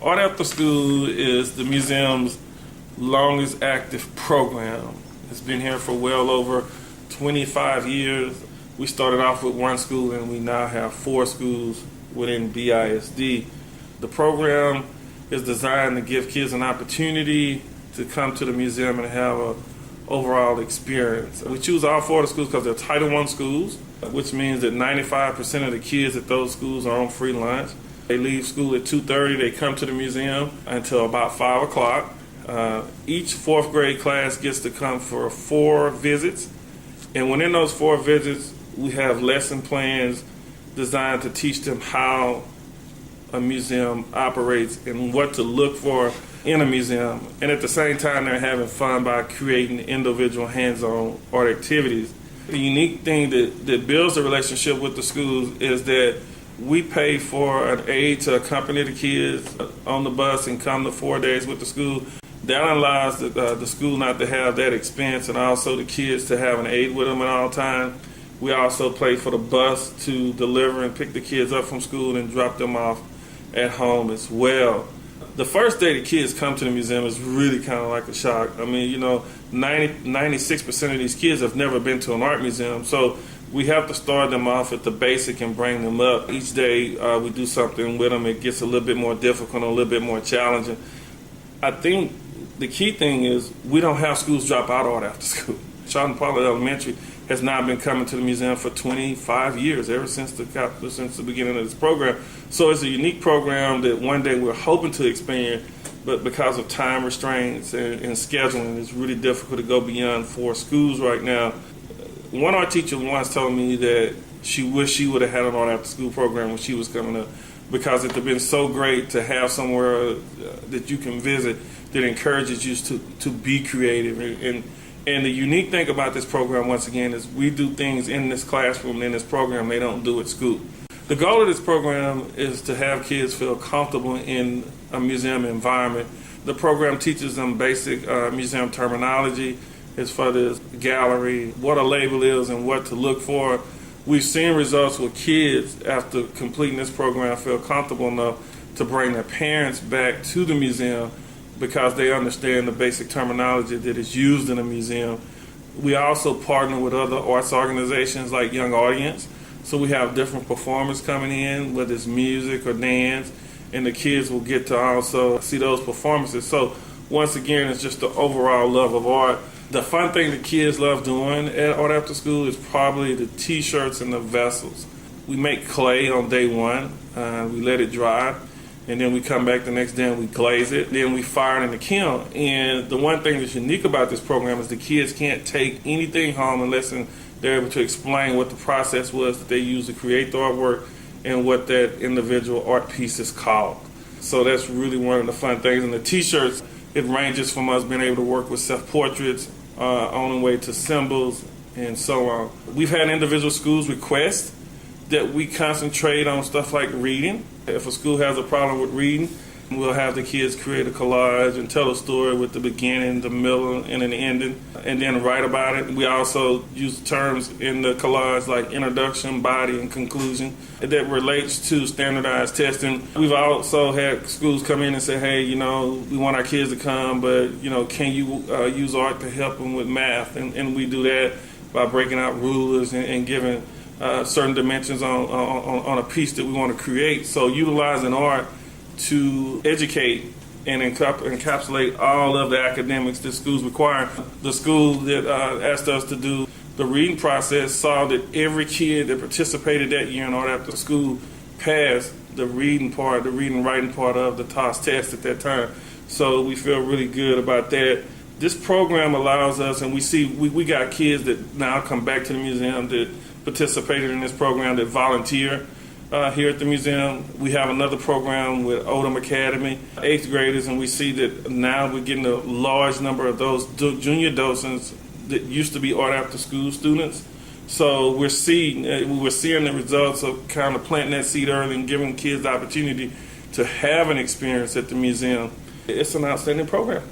Art After School is the museum's longest active program. It's been here for well over 25 years. We started off with one school and we now have 4 schools within BISD. The program is designed to give kids an opportunity to come to the museum and have an overall experience. We choose all 4 of the schools because they're Title I schools, which means that 95% of the kids at those schools are on free lunch. They leave school at 2:30. They come to the museum until about 5 o'clock. Each 4th grade class gets to come for 4 visits. And within those 4 visits, we have lesson plans designed to teach them how a museum operates and what to look for in a museum. And at the same time, they're having fun by creating individual hands-on art activities. The unique thing that builds the relationship with the schools is that we pay for an aide to accompany the kids on the bus and come to 4 days with the school. That allows the school not to have that expense, and also the kids to have an aide with them at all times. We also pay for the bus to deliver and pick the kids up from school and drop them off at home as well. The first day the kids come to the museum is really kind of like a shock. I mean, 96% of these kids have never been to an art museum, so we have to start them off at the basic and bring them up. Each day we do something with them. It gets a little bit more difficult, a little bit more challenging. I think the key thing is we don't have schools drop out art after school. Charlton Pollard Elementary has now been coming to the museum for 25 years, ever since the beginning of this program. So it's a unique program that one day we're hoping to expand, but because of time restraints and scheduling, it's really difficult to go beyond 4 schools right now. One art teacher once told me that she wished she would have had an art after school program when she was coming up, because it would have been so great to have somewhere that you can visit that encourages you to be creative. And the unique thing about this program, once again, is we do things in this classroom, in this program, they don't do at school. The goal of this program is to have kids feel comfortable in a museum environment. The program teaches them basic museum terminology as far as gallery, what a label is and what to look for. We've seen results with kids after completing this program feel comfortable enough to bring their parents back to the museum because they understand the basic terminology that is used in a museum. We also partner with other arts organizations like Young Audience. So we have different performers coming in, whether it's music or dance, and the kids will get to also see those performances. So once again, it's just the overall love of art. The fun thing the kids love doing at Art After School is probably the t-shirts and the vessels. We make clay on day 1, we let it dry, and then we come back the next day and we glaze it. Then we fire it in the kiln. And the one thing that's unique about this program is the kids can't take anything home unless they're able to explain what the process was that they used to create the artwork and what that individual art piece is called. So that's really one of the fun things. And the t-shirts, it ranges from us being able to work with self-portraits on the way to symbols and so on. We've had individual schools request that we concentrate on stuff like reading. If a school has a problem with reading, we'll have the kids create a collage and tell a story with the beginning, the middle, and an ending, and then write about it. We also use terms in the collage like introduction, body, and conclusion that relates to standardized testing. We've also had schools come in and say, hey, we want our kids to come, but, can you use art to help them with math? And we do that by breaking out rulers and giving certain dimensions on a piece that we want to create. So utilizing art to educate and encapsulate all of the academics that schools require. The school that asked us to do the reading process saw that every kid that participated that year in Art After School passed the reading and writing part of the TOS test at that time. So we feel really good about that. This program allows us, and we got kids that now come back to the museum that participated in this program that volunteer here at the museum. We have another program with Odom Academy, 8th graders, and we see that now we're getting a large number of those junior docents that used to be Art After School students. So we're seeing the results of kind of planting that seed early and giving kids the opportunity to have an experience at the museum. It's an outstanding program.